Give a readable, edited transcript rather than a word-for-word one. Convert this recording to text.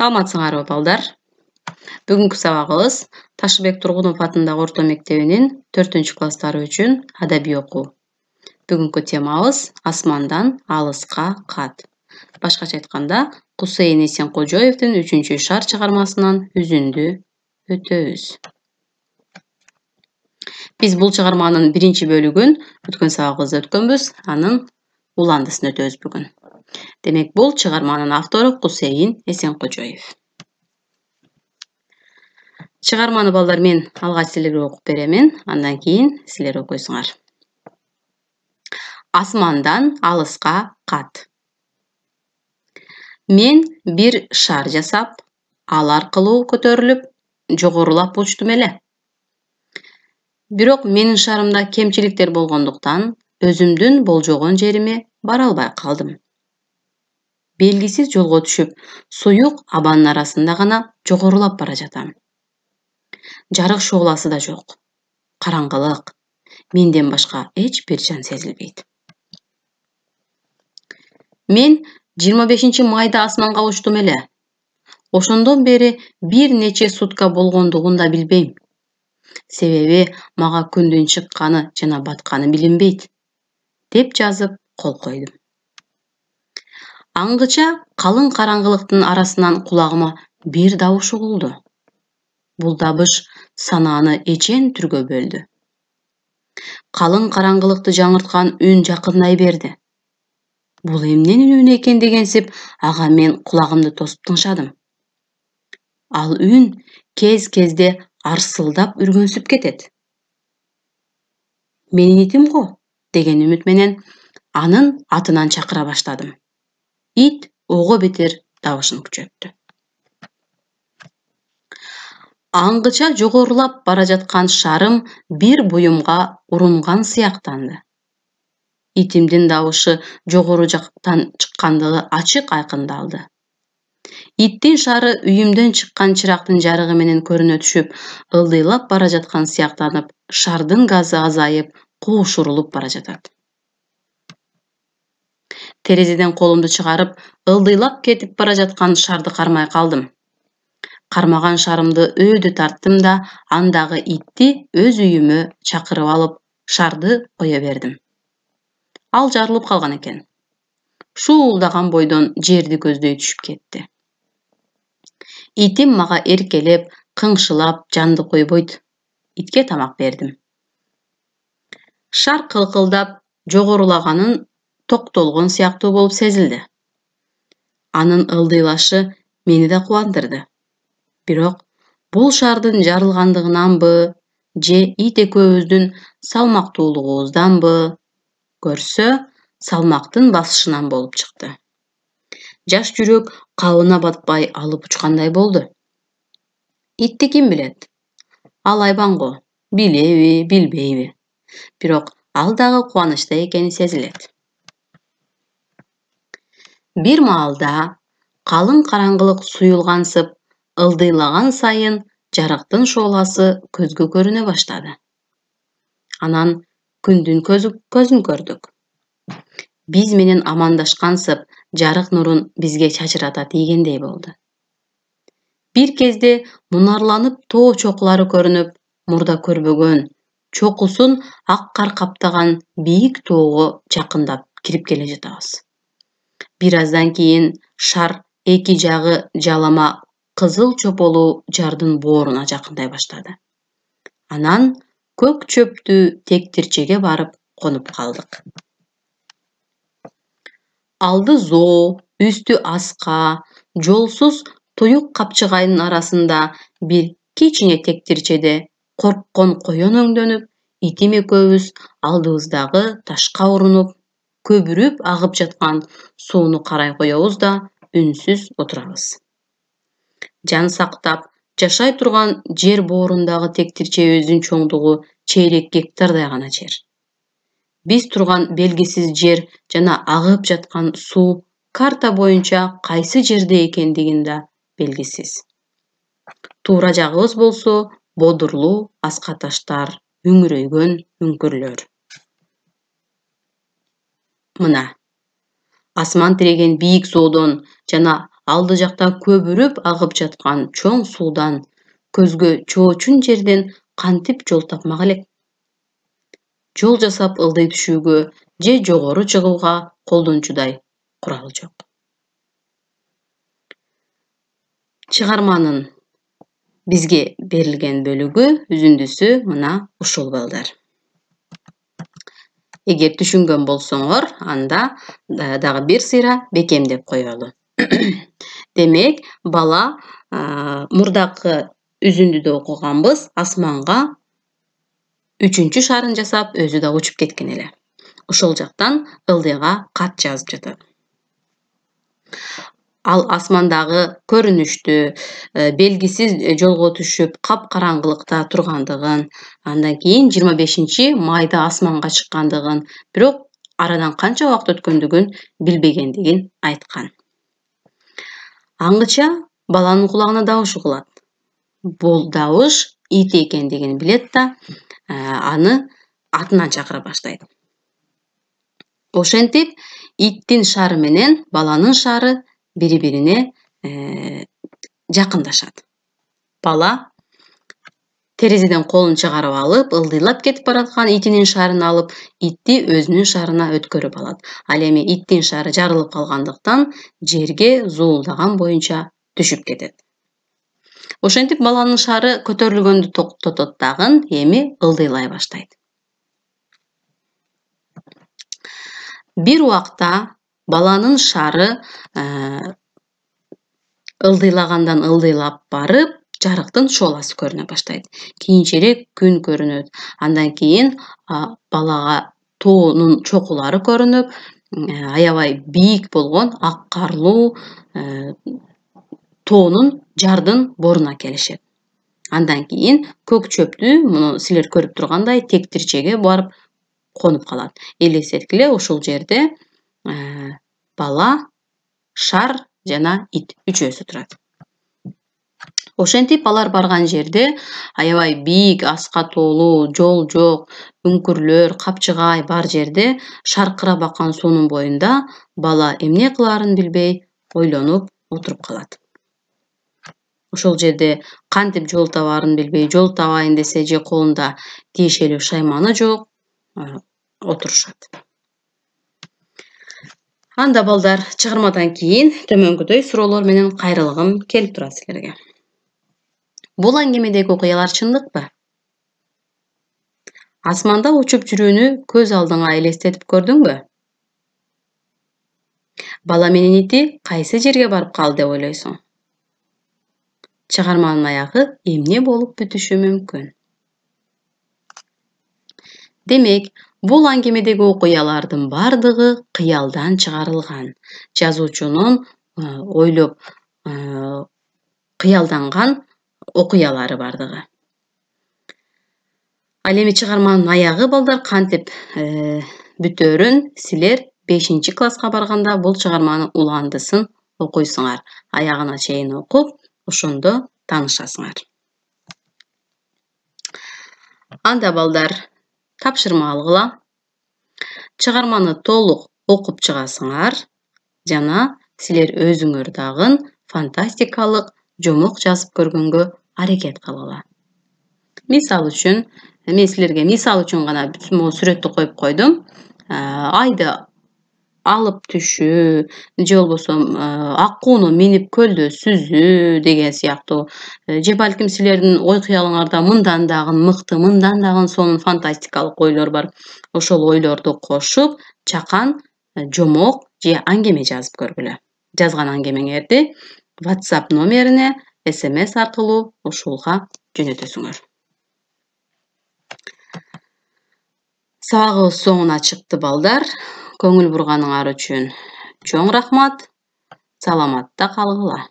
Саламатсыңарбы балдар? Бүгүнкү сабагыбыз Ташыбек Тургунов атындагы орто мектебинин 4-класстары үчүн адабий окуу. Бүгүнкү темабыз асмандан алыска кат. Башкача айтканда, Кусейин Эсенкожоевдин 3-шар чыгармасынан үзүндү өтөбүз. Биз бул чыгарманын 1-бөлүгүн өткөн сабагыбызда өткөнбүз, анын уландысын өтөбүз бүгүн. Демек, бул чыгарманын автору Кусейин Эсенкожоев. Чыгарманы балдар мен алгач силерге окуп беремин, андан кийин силер окуйсуңар. Асмандан алыска кат. Мен бир шар жасап, ал аркылуу көтөрүлүп, жогорулап учтум эле. Бирок менин шарымда кемчиликтер болгондуктан, өзүмдүн болжогон жериме бара албай калдым. Белгисиз жолго түшүп, суюк абанын арасында гана жогорулап бара жатам. Жарык шооласы да жок. Караңгылык. Менден башка эч бир жан сезилбейт. Мен 25-майда асманга учтум эле. Ошондон бери бир нече сутка болгондугун да билбейм. Себеби мага күндүн чыкканы жана батканы билинбейт, деп жазып кол койдум. Аңгыча калың караңгылыктын арасынан кулагыма бир добуш угулду. Бул добуш санааны эчен түргө бөлдү. Калың караңгылыкты жаңырткан үн жакындай берди. Бул эмненин үнү экен дегенсип, ага мен кулагымды тосуп тыңшадым. Ал үн кез-кезде арсылдап үргөнсүп кетет. Менин итим го, деген үмүт менен анын атынан чакыра баштадым. Ит ого бетер добушун күчөттү. Аңгыча жогорулап бара жаткан шарым бир буюмга урунган сыяктанды. Итимдин добушу жогору жактан чыккандыгы ачык айкындалды. Иттин шары үйүмдөн чыккан чырактын жарыгы менен көрүнө түшүп, ылдыйлап бара жаткан сыяктанып, шардын газы азайып, куушурулуп бара жатат. Терезеден колумду чыгарып, ылдыйлап кетип бара жаткан шарды кармай калдым. Кармаган шарымды өйдө тарттым да, андагы итти өз үйүмө чакырып алып, шарды кое бердим. Ал жарылып калган экен. Шуулдаган бойдон жерди көздөй түшүп кетти. Итим мага эркелеп, кыңшылап, жанды койбойт. Итке тамак бердим. Шар кылкылдап, жогорулаганын токтолгон сыяктуу болуп сезилди. Анын ылдыйлашы мени да кубандырды. Бирок бул шардын жарылгандыгынанбы, же ит экөөбүздүн салмактуулугубузданбы, көрсө, салмактын басышынан болуп чыкты. Жаш жүрөк кабына батпай алып учкандай болду. Итти ким билет? Ал айбан го, билеби, билбейби. Бирок ал дагы кубанычта экени сезилет. Бир маалда калың караңгылык суюлгансып, ылдыйлаган сайын жарыктын шооласы көзгө көрүнө баштады. Анан күндүн көзүн көрдүк. Биз менен амандашкансып, жарык нурун бизге чачырата тийгендей болду. Бир кезде мунарланып тоо чокулары көрүнүп, мурда көрбөгөн, чокусун ак кар каптаган бийик тоого жакындап кирип келе жатабыз. Бир аздан кийин шар эки жагы жалама кызыл чополуу жардын бооруна жакындай баштады. Анан көк чөптүү тектирчеге барып конуп калдык. Алды зоо, үстү аска, жолсуз туюк капчыгайдын арасында бир кичине тектирчеде корккон коен өңдөнүп, итим экөөбүз алдыбыздагы ташка урунуп, көбүрүп агып жаткан сууну карай коебуз да үнсүз отурабыз. Жан сактап, жашай турган жер боорундагы тектирчебиздин чоңдугу чейрек гектардай гана жер. Биз турган белгисиз жер жана агып жаткан суу карта боюнча кайсы жерде экендигин да белгисиз. Туура жагыбыз болсо бодурлуу аска таштар, үңүрөйгөн үңкүрлөр. Мына, асман тиреген бийик соодон жана алды жакта көбүрүп агып жаткан чоң суудан, көзгө чоочун жерден кантип жол тапмак элек? Жол жасап ылдый түшүүгө же жогору чыгууга колдончудай курал жок. Чыгарманын бизге берилген бөлүгү үзүндүсү мына ушул балдар. Эгер түшүнгөн болсоңор, анда дагы бир сыйра бекемдеп коелу. Демек, бала мурдакы үзүндүдө окуганбыз, асманга 3-чү шарын жасап, өзү да учуп кеткен эле. Ошол жактан ылдыйга кат жазып жатат. Ал асмандагы көрүнүштү, белгисиз жолго түшүп, капкараңгылыкта тургандыгын, андан кийин 25-майда асманга чыккандыгын, бирок арадан канча убакыт өткөндүгүн билбегендигин айткан. Аңгыча баланын кулагына добуш угулат. Бул добуш ит экендигин билет да, аны атынан чакыра баштайт. Ошентип, иттин шары менен баланын шары бири-бирине жакындашат. Бала терезеден колун чыгарып алып, ылдыйлап кетип бараткан итинин шарын алып, итти өзүнүн шарына өткөрүп алат. Ал эми иттин шары жарылып калгандыктан жерге зуулдаган боюнча түшүп кетет. Ошентип баланын шары көтөрүлгөндү токтотот дагы, эми ылдыйлай баштайт. Бир убакта баланын шары ылдыйлагандан ылдыйлап барып, жарыктын шооласы көрүнө баштайт. Кийинчерээк күн көрүнөт. Андан кийин балага тоонун чокулары көрүнүп, аябай бийик болгон ак карлуу тоонун жардын боруна келишет. Андан кийин көк чөптү, муну силер көрүп тургандай, тектирчеге барып конуп калат. Элестеткиле, ушул жерде бала, шар жана ит үчөөсү турат. Ошентип алар барган жерде аябай бийик, аска тоолуу, жол жок, үңкүрлөр, капчыгай бар жерде, шаркырап аккан суунун боюнда бала эмне кылаарын билбей ойлонуп отуруп калат. Ошол жерде кантип жол табаарын билбей, жол табайын десе же колунда тиешелүү шайманы жок, отурушат. Анда балдар, чыгармадан кийин төмөнкүдөй суроолор менен кайрылгым келип турат силерге. Бул аңгемедеги окуялар чындыкпы? Асманда учуп жүрүүнү көз алдыңа элестетип көрдүңбү? Бала менен ити кайсы жерге барып калды деп ойлойсуң? Чыгарманын аягы эмне болуп бүтүшү мүмкүн? Демек, бул аңгемедеги окуялардын бардыгы кыялдан чыгарылган, жазуучунун ойлоп кыялданган окуялары бардыгы. Ал эми чыгарманын аягы балдар кантип бүтөөрүн силер 5-класска барганда бул чыгарманын уландысын окуйсуңар. Аягына чейин окуп, ошондо таанышасыңар. Анда балдар, тапшырма алгыла. Чыгарманы толук окуп чыгасыңар жана силер өзүңөр дагы фантастикалык жомок жазып көргөнгө аракет кылгыла. Мисал үчүн, мен силерге мисал үчүн гана сүрөттү коюп койдум. Айды алып түшүү, же болбосо аккууну минип көлдө сүзүү деген сыяктуу, же балким силердин ой кыялыңарда мындан дагы мыкты, мындан дагы сонун фантастикалык ойлор бар. Ошол ойлорду кошуп, чакан жомок же аңгеме жазып көргүлө. Жазган аңгемеңерди WhatsApp номерине SMS аркылуу ушулга жөнөтөсүңөр. Сабагыбыз соңуна чыкты балдар. Көңүл бурганыңар үчүн чоң рахмат. Саламатта калгыла.